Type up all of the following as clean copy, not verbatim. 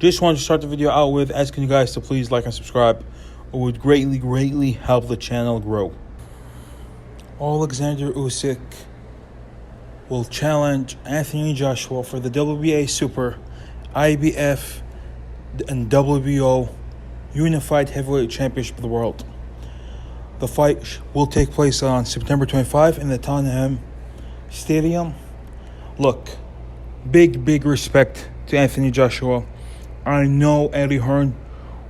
Just wanted to start the video out with asking you guys to please like and subscribe. It would greatly help the channel grow. Oleksandr Usyk will challenge Anthony Joshua for the WBA Super, IBF, and WBO Unified Heavyweight Championship of the World. The fight will take place on September 25 in the Tottenham Stadium. Look, big respect to Anthony Joshua. I know Eddie Hearn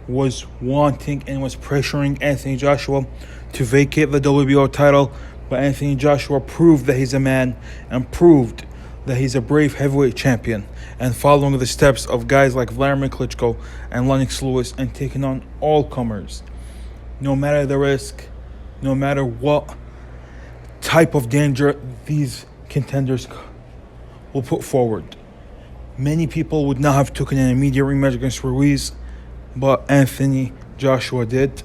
was wanting and was pressuring Anthony Joshua to vacate the WBO title, but Anthony Joshua proved that he's a man and proved that he's a brave heavyweight champion and following the steps of guys like Vladimir Klitschko and Lennox Lewis and taking on all comers. No matter the risk, no matter what type of danger these contenders will put forward. Many people would not have taken an immediate rematch against Ruiz, but Anthony Joshua did.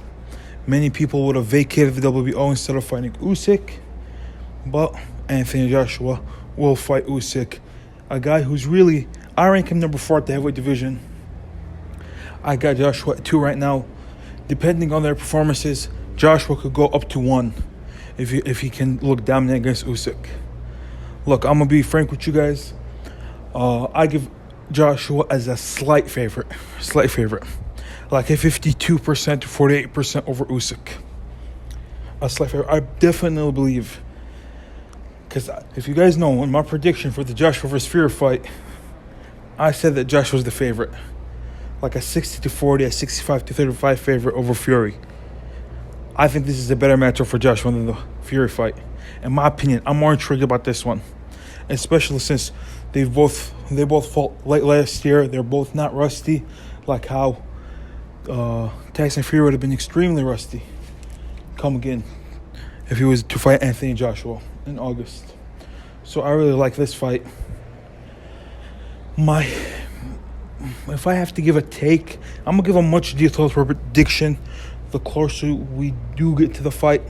Many people would have vacated the WBO instead of fighting Usyk, but Anthony Joshua will fight Usyk, a guy who's really, I rank him number 4 at the heavyweight division. I got Joshua at 2 right now. Depending on their performances, Joshua could go up to 1 if he can look dominant against Usyk. Look, I'm going to be frank with you guys. I give Joshua as a slight favorite. Like a 52% to 48% over Usyk. A slight favorite. I definitely believe. Because if you guys know, in my prediction for the Joshua vs. Fury fight, I said that Joshua was the favorite. Like a 60 to 40, a 65 to 35 favorite over Fury. I think this is a better matchup for Joshua than the Fury fight. In my opinion, I'm more intrigued about this one. Especially since they both fought late last year. They're both not rusty, like how Tyson Fury would have been extremely rusty come again if he was to fight Anthony Joshua in August. So I really like this fight. If I have to give a take, I'm gonna give a much detailed prediction the closer we do get to the fight.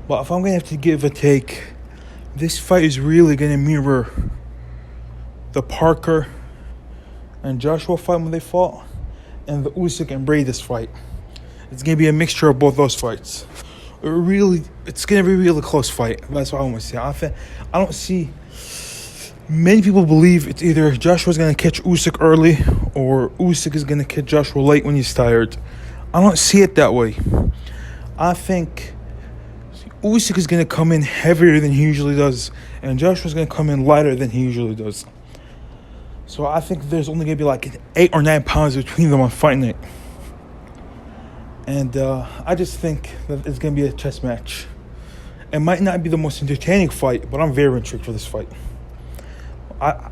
But if I'm gonna have to give a take, this fight is really going to mirror the Parker and Joshua fight when they fought and the Usyk and Bradis fight. It's going to be a mixture of both those fights. It's going to be a really close fight. That's what I want to say. I don't see... Many people believe it's either Joshua's going to catch Usyk early or Usyk is going to catch Joshua late when he's tired. I don't see it that way. I think Usyk is going to come in heavier than he usually does, and Joshua's going to come in lighter than he usually does. So I think there's only going to be like 8 or 9 pounds between them on fight night. And I just think that it's going to be a chess match. It might not be the most entertaining fight, but I'm very intrigued for this fight.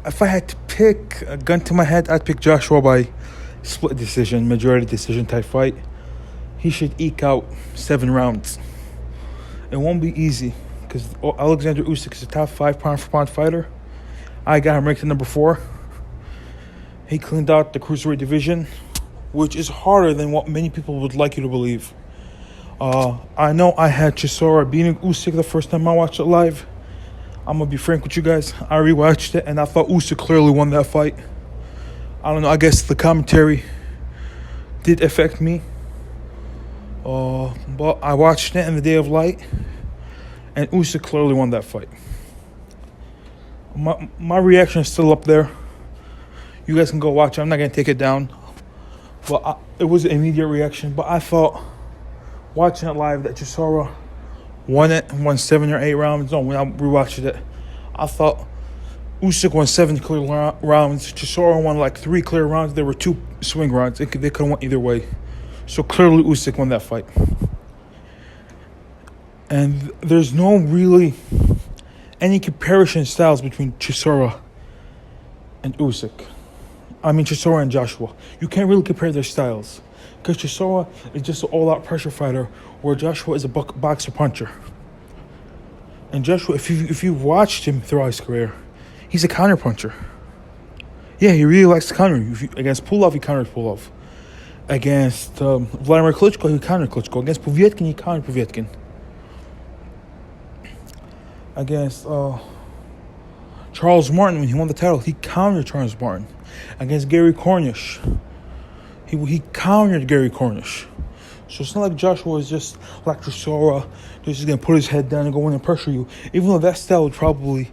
If I had to pick a gun to my head, I'd pick Joshua by split decision, majority decision type fight. He should eke out 7 rounds. It won't be easy because Oleksandr Usyk is a top 5 pound-for-pound fighter. I got him ranked at number 4. He cleaned out the cruiserweight division, which is harder than what many people would like you to believe. I know I had Chisora beating Usyk the first time I watched it live. I'm going to be frank with you guys. I rewatched it, and I thought Usyk clearly won that fight. I don't know. I guess the commentary did affect me. But I watched it in the Day of Light, and Usyk clearly won that fight. My reaction is still up there. You guys can go watch it. I'm not going to take it down. But it was an immediate reaction. But I thought, watching it live, that Chisora won 7 or 8 rounds. No, when I rewatched it, I thought Usyk won 7 clear rounds. Chisora won like 3 clear rounds. There were 2 swing rounds. They could have went either way. So clearly Usyk won that fight. And there's no really any comparison styles between Chisora and Usyk. I mean Chisora and Joshua. You can't really compare their styles. Because Chisora is just an all-out pressure fighter, where Joshua is a boxer puncher. And Joshua, if you've watched him throughout his career, he's a counter puncher. Yeah, he really likes to counter. Against Pulov, he counters Pulov. Against Vladimir Klitschko, he countered Klitschko. Against Povetkin, he countered Povetkin. Against Charles Martin, when he won the title, he countered Charles Martin. Against Gary Cornish, He countered Gary Cornish. So it's not like Joshua was just like Chisora, just gonna put his head down and go in and pressure you. Even though that style was probably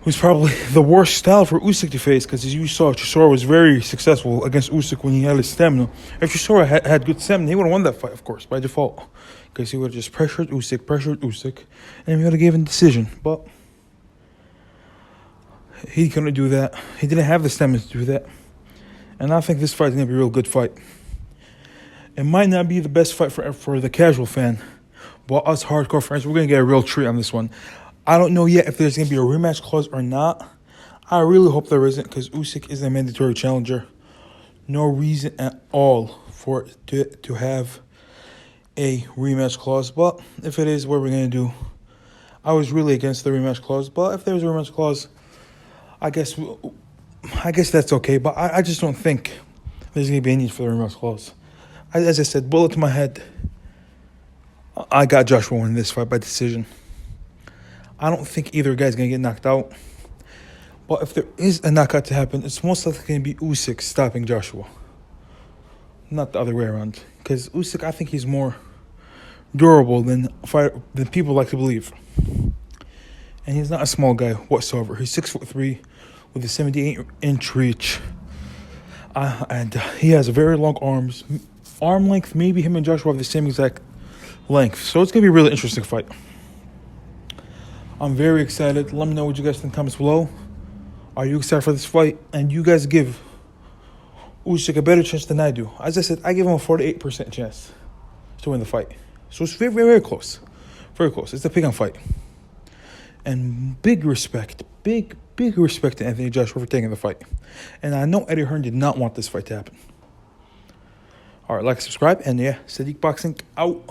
the worst style for Usyk to face, because as you saw, Chisora was very successful against Usyk when he had his stamina. If Chisora had good stamina, he would have won that fight, of course, by default, because he would have just pressured Usyk, and he would have given a decision. But he couldn't do that. He didn't have the stamina to do that. And I think this fight is going to be a real good fight. It might not be the best fight for the casual fan, but us hardcore fans, we're going to get a real treat on this one. I don't know yet if there's going to be a rematch clause or not. I really hope there isn't, because Usyk is a mandatory challenger. No reason at all for it to have a rematch clause. But if it is, what are we going to do? I was really against the rematch clause, but if there's a rematch clause, I guess that's okay. But I just don't think there's going to be a need for the rematch clause. As I said, bullet to my head, I got Joshua winning this fight by decision. I don't think either guy's going to get knocked out. But if there is a knockout to happen, it's most likely going to be Usyk stopping Joshua. Not the other way around. Because Usyk, I think he's more durable than people like to believe. And he's not a small guy whatsoever. He's 6'3" with a 78-inch reach. And he has very long arms. Arm length, maybe him and Joshua have the same exact length. So it's going to be a really interesting fight. I'm very excited. Let me know what you guys think in the comments below. Are you excited for this fight? And you guys give Usyk a better chance than I do. As I said, I give him a 48% chance to win the fight. So it's very, very close. Very close. It's a pick-on fight. And big respect to Anthony Joshua for taking the fight. And I know Eddie Hearn did not want this fight to happen. All right, like, subscribe, and yeah, Sadiq Boxing out.